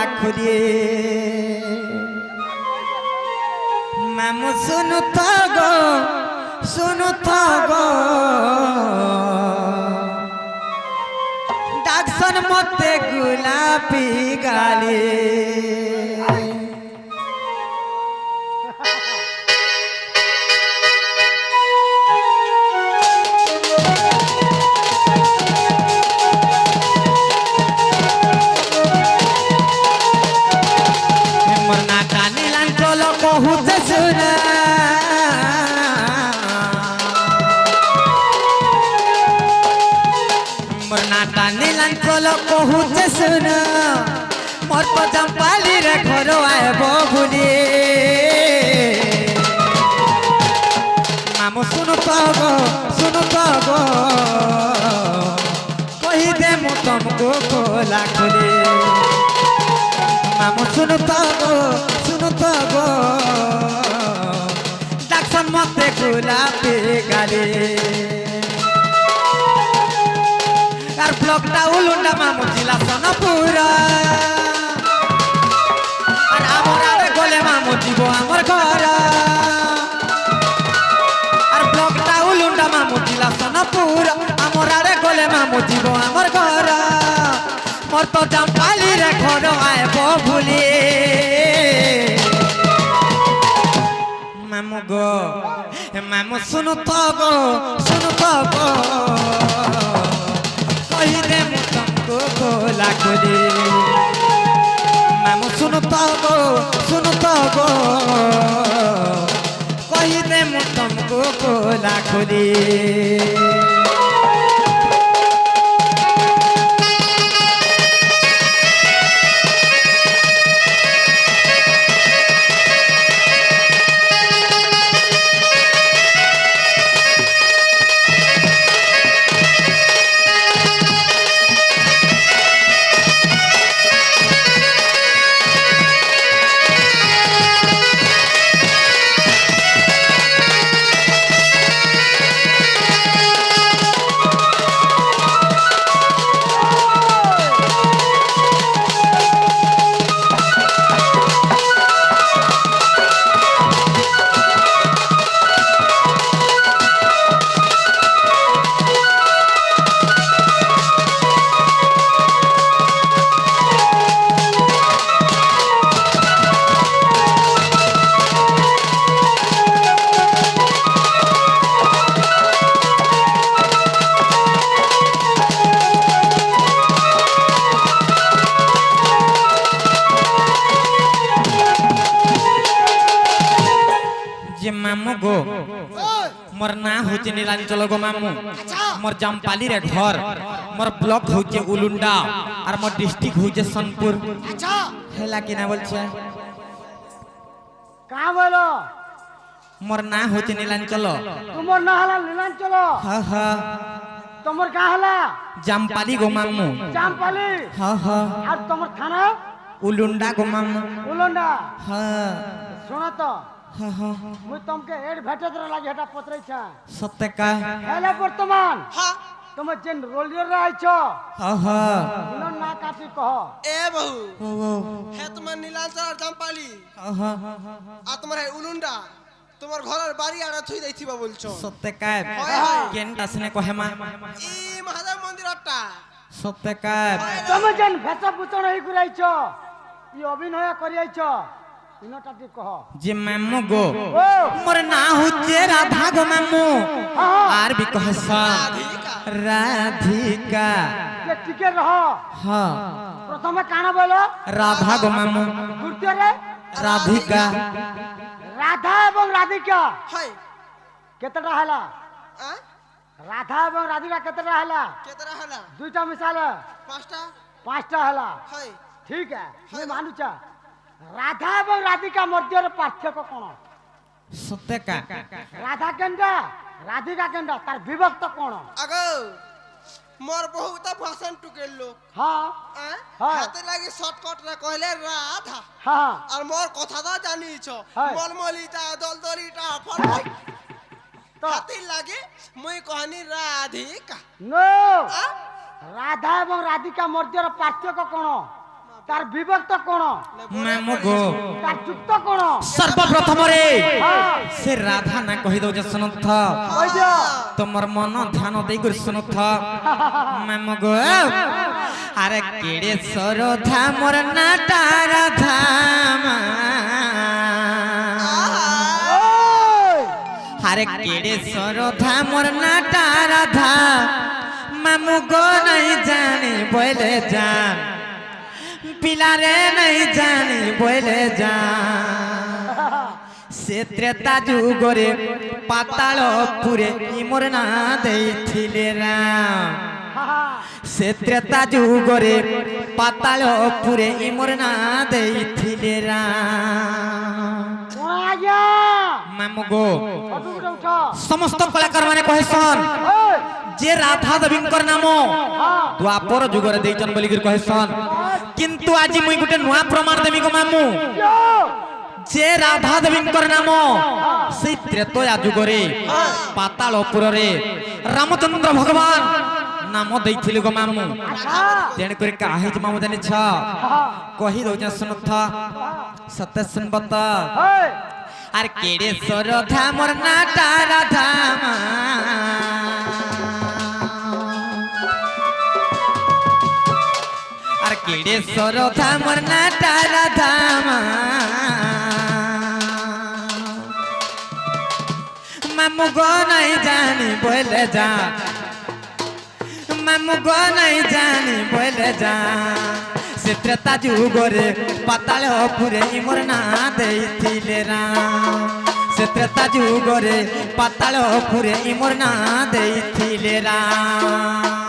लाखुरी मामू सुनु तो गो डाक्सन मते गुलाबी गाली कहूचे सुन मोर तो जम्पाली रे घर आएबो भूली मामू सुनु तो गो कही दे मु तुमको खोला खुली मामू सुनु तो गो डाक्सन मते गुलाबी गाली আর ব্লকটা উলুন্ডা মামু জিলা সোনাপুরা আর আমার আরে গলে মামু জীব আমার ঘর আর ব্লকটা উলুন্ডা মামু জিলা সোনাপুরা আমার আরে গলে মামু জীব আমার ঘর মোর তো জাম্পালি রে ঘর আইব ভুলি মামু গো মামু শুনো তো গো कही दे मु तुमको खोला खुली मामू सुनो तो गो कही दे मु तुमको खोला खुली मामू गो मोर ना होचे नीलांचल गो मामू मोर जम्पाली रे घर मोर ब्लॉक होचे उलुंडा और मोर डिस्ट्रिक्ट होचे सोनपुर अच्छा हेला कि ना बोलछे का बोलो मोर ना होचे नीलांचल तुमर ना हला नीलांचल हां तुमर का हला जम्पाली गो मामू जम्पाली हां और तुमर थाना उलुंडा गो मामू उलुंडा हां सुनो तो मुई तुमके एड भेटत लागे हटा पत्रै छ सत्य का हेले वर्तमान हां तुम जेन रोलियर रहै छ इनो ना काटी कह ए बहु हे तुम नीलांचल जम्पाली आ तुमर है उलुंडा तुमर घरर बारी आड़ा थुई दैथिबा बोलछो सत्य का केनटा सने कहे मा ई महादेव मंदिरटा सत्य का तुम जेन भेसा बुचण होई गुराई छ ई अभिनय करियै छ जे मामू गो मोर ना होचे राधा गो मामू आर भी कहसा राधिका के टिके रह हां प्रथम काना बोलो राधा गो मामू द्वितीय रे राधिका राधा एवं राधिका हाय केतरा हला राधा एवं राधिका केतरा हला दुईटा मिसाल पांचटा हला हाय ठीक है मैं मानु छ राधा एवं राधिका मध्य पार्थक्य कौन सत्य का राधा केंद्र राधिका केंद्र तार विभक्त कौन अगो मोर बहुत भाषण टुकेल लोग हां हाते लागी शॉर्टकट रे कहले राधा हां और मोर कथा दा जानी छ मलमलिता दलदलिता फल तो हाते लागी मुई कहनी राधिका नो राधा एवं राधिका मध्य पार्थक्य कौन তার বিভক্ত কোন মামু গো তার যুক্ত কোন সর্বপ্রথম রে সে রাধা না কহি দউ যে শুনুথ ওই যে তোমার মন ধ্যান দেই করে শুনুথ মামু গো আরে কেড়ে সরধা মোর নাটা রাধা আরে কেড়ে সরধা মোর নাটা রাধা মামু গো নাই জানি বলে জান পিলারে নাই জানি বলে জান সে ত্রেতা যুগরে পাতাল পুরে ইমর না দেইছিলে রাম সে ত্রেতা যুগরে পাতাল পুরে ইমর না দেইছিলে রাম মামু গো সমস্ত কলাকার মানে কহেছন যে রাধা দেবীঙ্কর নাম দ্বাপর যুগরে দেইছন বলি কহেছন কিন্তু আজি মুই গুটে নয়া প্রমাণ দেবি গো মামু যে রাধা দেবীঙ্কর নাম সেই ত্রেতয়া যুগরে পাতালপুরে রামচন্দ্র ভগবান নাম দেইছিল গো মামু তেণ করে কাহে যে মামু জানিছ কহি দউছ শুনুথ সত্য শুনবত আর কেড়ে সরধা মোর নাটা রাধা আর কেড়ে সরধা মোর নাটা রাধা মামু গো নাই জানি বলে যা মামু গো নাই জানি বলে যা সে ত্রেতা যুগরে পাতাল পুরে ইমর না দেইছিলে রাম সে ত্রেতা যুগরে পাতাল পুরে ইমর না দেইছিলে রাম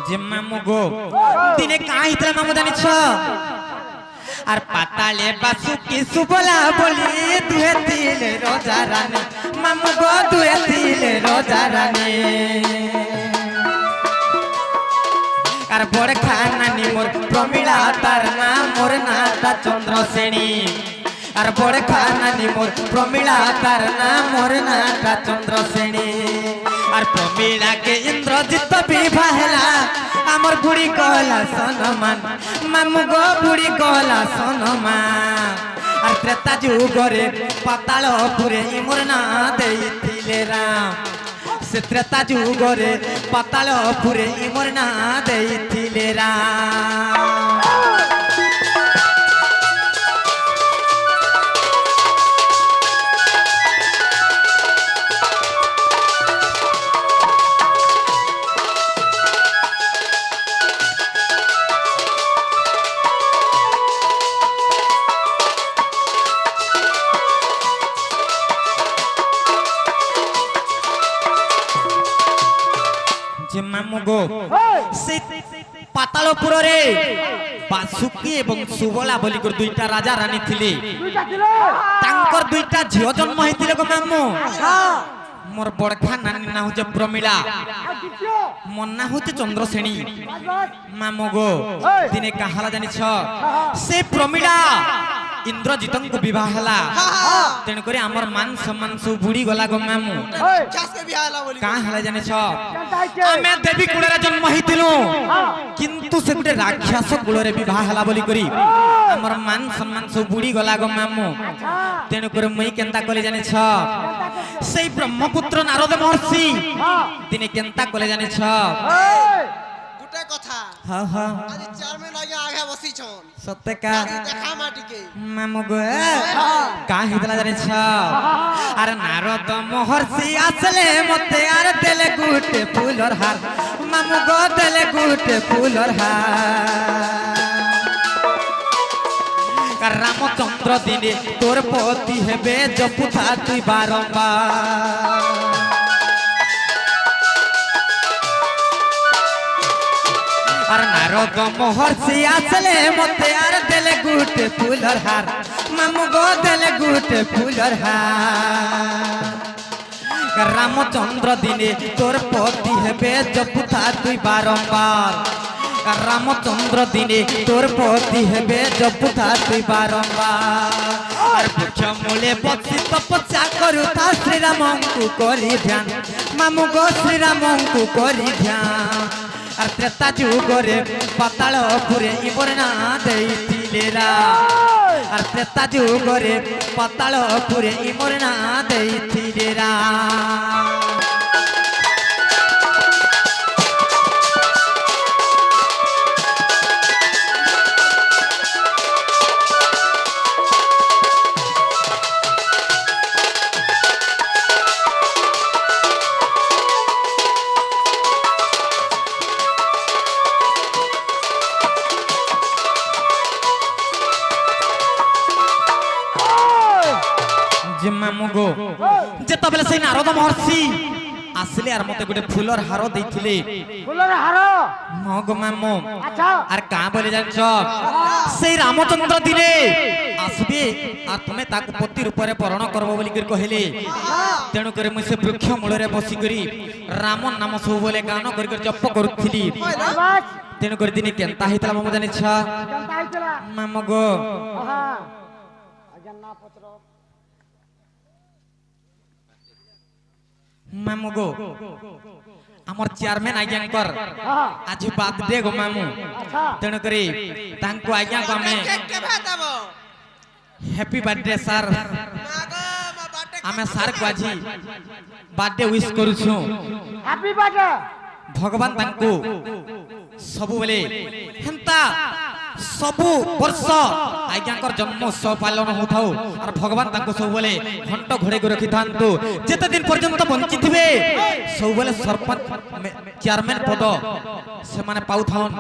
যে মামু গো দিনে কাই তলা মামু জানিছ আর পাতালে বাসুকি সুবলা বলি দুহে তিলে রোজা রানী মামু গো দুহে তিলে রোজা রানী আর বড় খানানি মোর প্রমিলা তার নাম মোর নাটা চন্দ্রসেনী আর বড় খানানি মোর প্রমিলা তার নাম মোর নাটা চন্দ্রসেনী আর প্রমিলা কে ইন্দ্রজিৎ বিবাহ হেলা আমার বুড়ি কলা সনমান মামু গো বুড়ি কলা সনমান আর ত্রেতা যুগরে পাতাল পুরে ইমর না দেইছিলে রাম সে ত্রেতা যুগরে পাতাল পুরে ইমর না দেইছিলে রাম যে মামু গো সেই পাতালপুরে বাসুকি এবং সুবলা বলি করে দুইটা রাজা রানী থিলে তাঙ্কর দুইটা ঝিও জন্ম হইতিলে গো মামু মোর বড়খা নানি না হচ্ছে প্রমিলা মোর না হচ্ছে চন্দ্রসেনী মামু গো দিনে কাহালা জানিছ সে প্রমিলা ইন্দ্রজিতଙ୍କୁ বিবাহ ହେଲା তেন করে আমার মান সম্মান সব বুড়ি গলা গো মামু কাঁ ହେଲା জানিছ আমি দেবী কুଳରେ জন্ম হইতিলু কিন্তু সে গুটে রাক্ষস কুଳରେ বিবাহ ହେଲା বলি করি আমার মান সম্মান সব বুড়ি গলা গো মামু তেন করে মই কেনতা কলে জানিছ সেই ব্রহ্মপুত্র নারদ মহর্ষি দিনে কেনতা কলে জানিছ গুটে কথা হ্যাঁ হ্যাঁ আজ চেয়ারম্যান আগে আগে বসিছন সত্যি কা দেখা মাটিকে মামু গো কা হিতলা জানিছ আর নারদ মহর্ষি আসলে মতে আর দেলে গুটে ফুলর হার মামু গো দেলে গুটে ফুলর হার রামচন্দ্র দিনে তোর পতি হেবে জপুথা তুই বারম্বার আর নারদ মহর্ষি আসলে মতে আর দেলে গুটে ফুলর হার মামু গো দেলে গুটে ফুলর হার রামচন্দ্র দিনে তোর পতি হেবে জপুথা তুই বারম্বার রামচন্দ্র দিনে তোর পতি হেবে জপুথা তুই বারম্বার আর বৃক্ষ মূলে বসি তপস্যা করুথা শ্রীরামଙ୍କୁ করি ধ্যান মামু গো শ্রীরামଙ୍କୁ করি ধ্যান আর ত্রেতা যুগরে পাতাল পুরে ইবর না দেইছিলে রা আর ত্রেতা যুগরে পাতাল পুরে ইবর না দেইছিলে রা মামুগো যেতবেলে সেই নারদ মহর্ষি আসলে আর মতে গোটে ফুলর হার দেইছিলে ফুলর হার মগ মামু আচ্ছা আর কা বলে জানছ সেই রামচন্দ্র দিনে আসবে আর তুমি তাকে পতি রূপে বরণ করব বলি করে কহিলে তেণু করে মুই সে বৃক্ষ মূলরে বসি করি রাম নাম সব বলে গান করি করে জপ করুଥିଲି বাস তেণু করে দিনে কেনতা হইতলা মামু জানিছ কেনতা আইতলা মামুগো হ্যাঁ অজন্না পুত্র মামুগো আমার চেয়ারম্যান আজ্ঞাঙ্কর হ্যাঁ আজ বার্থডে গো মামু আচ্ছা তেণু করে তাঙ্কু আজ্ঞা আমি হ্যাপি বার্থডে স্যার আমি স্যার কু আজ বার্থডে উইশ করুছু হ্যাপি বার্থডে ভগবান তাঙ্কু ସବୁବେଳେ ହେନ୍ତା ସବୁ ବର୍ଷ ଆଜ୍ଞାଙ୍କର ଜନ୍ମ ଉତ୍ସବ ପାଳନ ହଉଥାଉ আর ভগবান ତାଙ୍କୁ ସବୁବେଳେ ଘଣ୍ଟ ଘୋଡ଼େଇକି ରଖିଥାନ୍ତୁ ଯେତେ ଦିନ ପର୍ଯ୍ୟନ୍ତ ବଞ୍ଚିଥିବେ ସବୁବେଳେ ସରପଞ୍ଚ ଚେୟାରମ୍ୟାନ ପଦ ସେମାନେ ପାଉଥାଉନ୍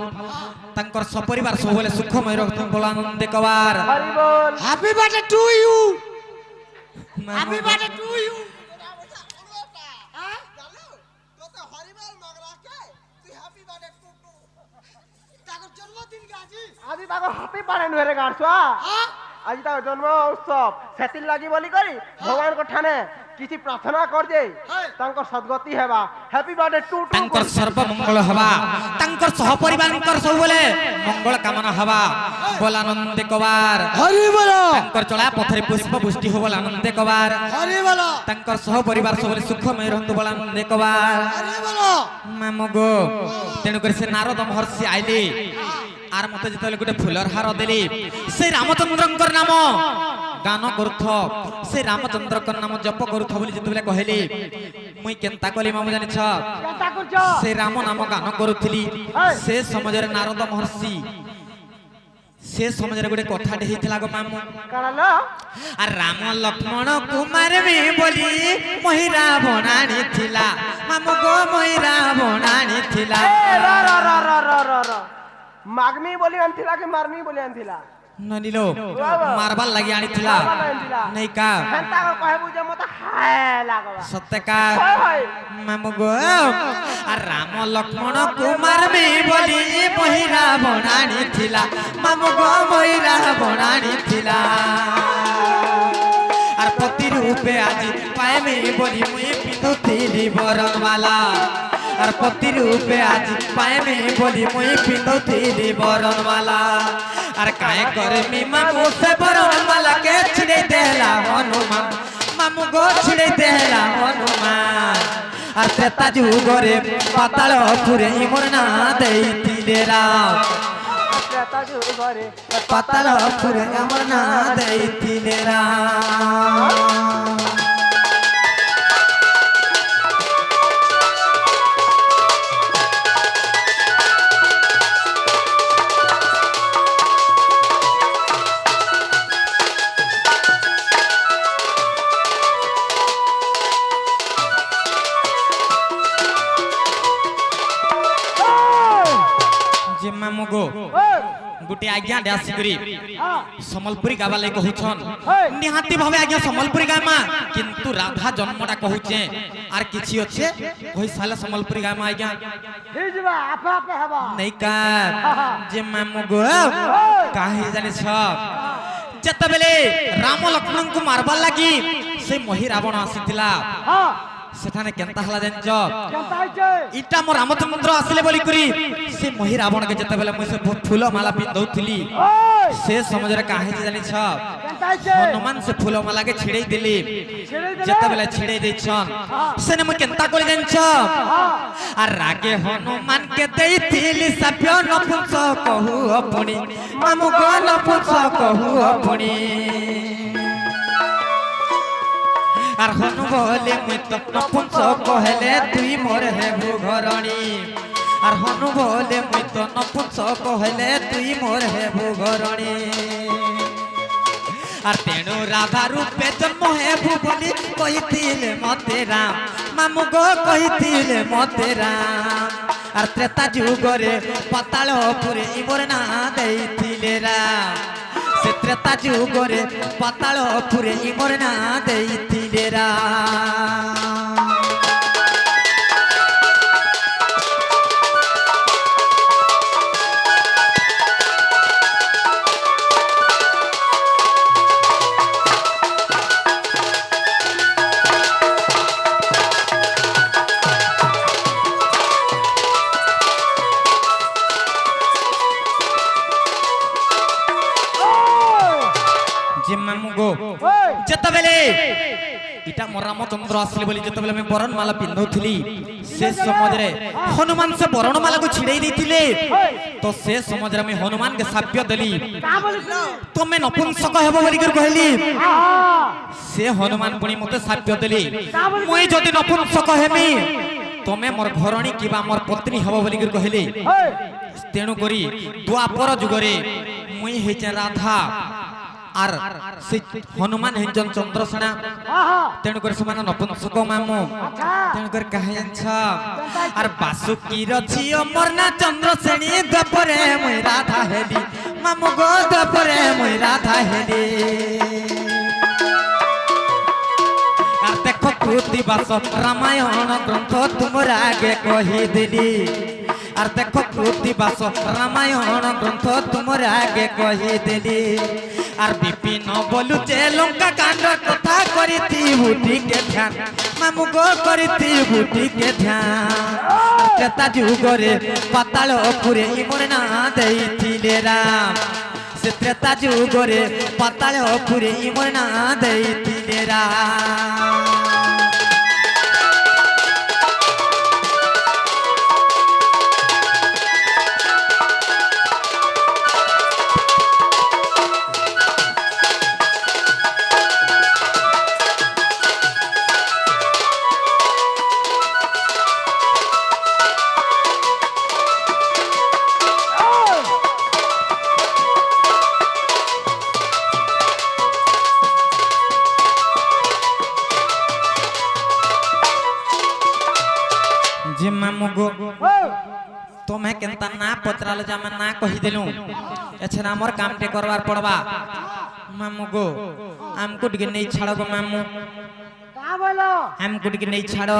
ତାଙ୍କର ସପରିବାର ସବୁବେଳେ ସୁଖମୟ ରଖୁଥାଉନ୍ ବୋଲ ଆନନ୍ଦ କବାର হরি বল happy birthday to you happy birthday to you আজি তাকে হ্যাপি বার্থডে নুরে গাড়ছুয়া আজি তাকে জন্ম উৎসব সেতির লাগি বলি করি ভগবান কো ঠানে কিছু প্রার্থনা কর দে তাঙ্কর সদ্গতি হেবা হ্যাপি বার্থডে টু টু ତାଙ୍କର ସର୍ବମଙ୍ଗଳ ହବା ତାଙ୍କର ସହପରିବାରଙ୍କର ସବୁବେଳେ ମଙ୍ଗଳ କାମନା ହବା ବୋଲ ଆନନ୍ଦ କବାର হরি বল ତାଙ୍କର ଚଳା ପଥରେ ପୁଷ୍ପ ବୃଷ୍ଟି ହବ ଆନନ୍ଦ କବାର হরি বল ତାଙ୍କର ସହପରିବାର ସବୁବେଳେ ସୁଖମୟ ରହନ୍ତୁ ବୋଲ ଆନନ୍ଦ କବାର হরি বল ମାମୁଗୋ ତେଣୁ କରି ସେ ନାରଦ ମହର୍ଷି ଆଇଲେ আর মতে যেতবেলে গোটে ফুলর হার দেলি সেই রামচন্দ্রঙ্কর নাম গান করুথ সেই রামচন্দ্রঙ্কর নাম জপ করুথ বলি যেতবেলে কহিলি মুই কেনতা কলি মামু জানিছ কেনতা করছ সেই রাম নাম গান করুথিলি সে সমাজরে নারদ মহর্ষি সে সমাজরে গোটে কথাটে হইছিলা গো মামু কারালো আর রাম লক্ষ্মণ কুমার বি বলি মহিরা বনানি থিলা মামু গো মহিরা বনানি থিলা র র র র র র র মাগমি বলি আনছিলা কি মারমি বলি আনছিলা ননিলো মারবার লাগি আনিছিলা নাই কা হেনতা কহেবু যে মতে হায় লাগবা সত্যকা হয় হয় মামু গো আর রাম লক্ষ্মণ কুমার বি বলি মহিরা বনানি থিলা মামু গো মহিরা বনানি থিলা আর পতি রূপে আজি পাইমি বলি মুই পিঁধুଥିଲି বরণমালা আর পতি রূপে আজি পাইমি বলি মুই পিঁধুଥିଲି বরণমালা আর কায়ে করমি মামু সে বরণমালা কে ছিড়ে দেলা হনুমান মামু গো ছিড়ে দেলা হনুমান আর ত্রেতা যুগরে পাতাল পুরে ইমর না দেইছিলে রাম ত্রেতা যুগরে পাতাল পুরে ইমর না দেইছিলে রাম যে মামুগো গোটে আজ্ঞা ডাসি করি সম্বলপুরি গাবা লাগি কহুছন নিহাতি ভাবে আজ্ঞা সম্বলপুরি গামা কিন্তু রাধা জন্মটা কহুছে আর কিছু আছে কই সালা সম্বলপুরি গামা আজ্ঞা হিজবা আপা আপা হবা নাই কা যে মামুগো কাহি জানিছ যেতবেলে রাম লক্ষ্মণ কো মারবার লাগি সেই মহি রাবণ আসিতিলা সেখানে কেনতা হলা জানছ ইটা মো রামচন্দ্র আসলে বলি করি সে মহি রাবণ কে যেতবেলে মই সে ফুল মালা পিন্ধৌতলি সে সমাজরে কাহে জানিছ হনুমান সে ফুল মালা কে ছিড়াই দিলি যেতবেলে ছিড়াই দেইছন সেনে মই কেনতা করি জানছ আর রাগে হনুমান কে দেইতিলি সাপ্য নপুংস কহু আপনি মামু গো নপুংস কহু আপনি আর হনু বলে মুই তো নপুংস কহেলে তুই মোর হেবু ঘরণী আর হনু বলে মুই তো নপুংস কহেলে তুই মোর হেবু ঘরণী আর তেণু রাধা রূপে জন্ম হেবু বলি কইতিলে মতে রাম মামু গো কইতিলে মতে রাম আর ত্রেতা যুগরে পাতাল পুরে ইমোর না দেইতিলে রাম সে ত্রেতা যুগরে পাতাল পুরে ইমোর না দেইতিলে রাম যেতবেলে ইটা মোর রামচন্দ্র আসলে বলি যেতবেলে আমি বরণ মালা পিন্ধৌଥିଲି সে সমাজরে হনুমান সে বরণ মালা কো ছিড়াই দিতিলে তো সে সমাজরে আমি হনুমান কে সাপ্য দেলি তুমি নপুংসক হেব বলি করে কহিলি সে হনুমান পুনি মতে সাপ্য দেলি মই যদি নপুংসক হেমি তুমি মোর ঘরণী কিবা মোর পত্নী হব বলি করে কহিলি তেণু করি দ্বাপর যুগরে মই হেছে রাধা আর সে হনুমান হেঞ্জন চন্দ্রসেনা তেণু করে সমান নপুংসক মামু তেণু করে কাহে জানছ আর বাসুকীর ঝিও মোর না চন্দ্রসেনী দ্বাপরে মই রাধা হেলি মামু গো দ্বাপরে মই রাধা হেলি আর দেখো কৃতিবাস রামায়ণ গ্রন্থ তোমরা আগে কহি দিলি আর দেখো কৃতিবাস রামায়ণ গ্রন্থ তোমরা আগে কহি দিলি আর বিপিন বলুছে লঙ্কা কাণ্ড কথা করিতি বুটিকে ধ্যান মামু গো করিতি বুটিকে ধ্যান ত্রেতা যুগরে পাতাল পুরে ইমোর না দেইতিলে রাম সে ত্রেতা যুগরে পাতাল পুরে ইমোর না দেইতিলে রাম जे मामू गो तुम्हें केनता ना पचराल जे मैं ना कहि देलु एछन हमर काम टे करवार पड़बा मामू गो हमको टिके नहीं छाड़ो गो मामू का बोलो हमको टिके नहीं छाड़ो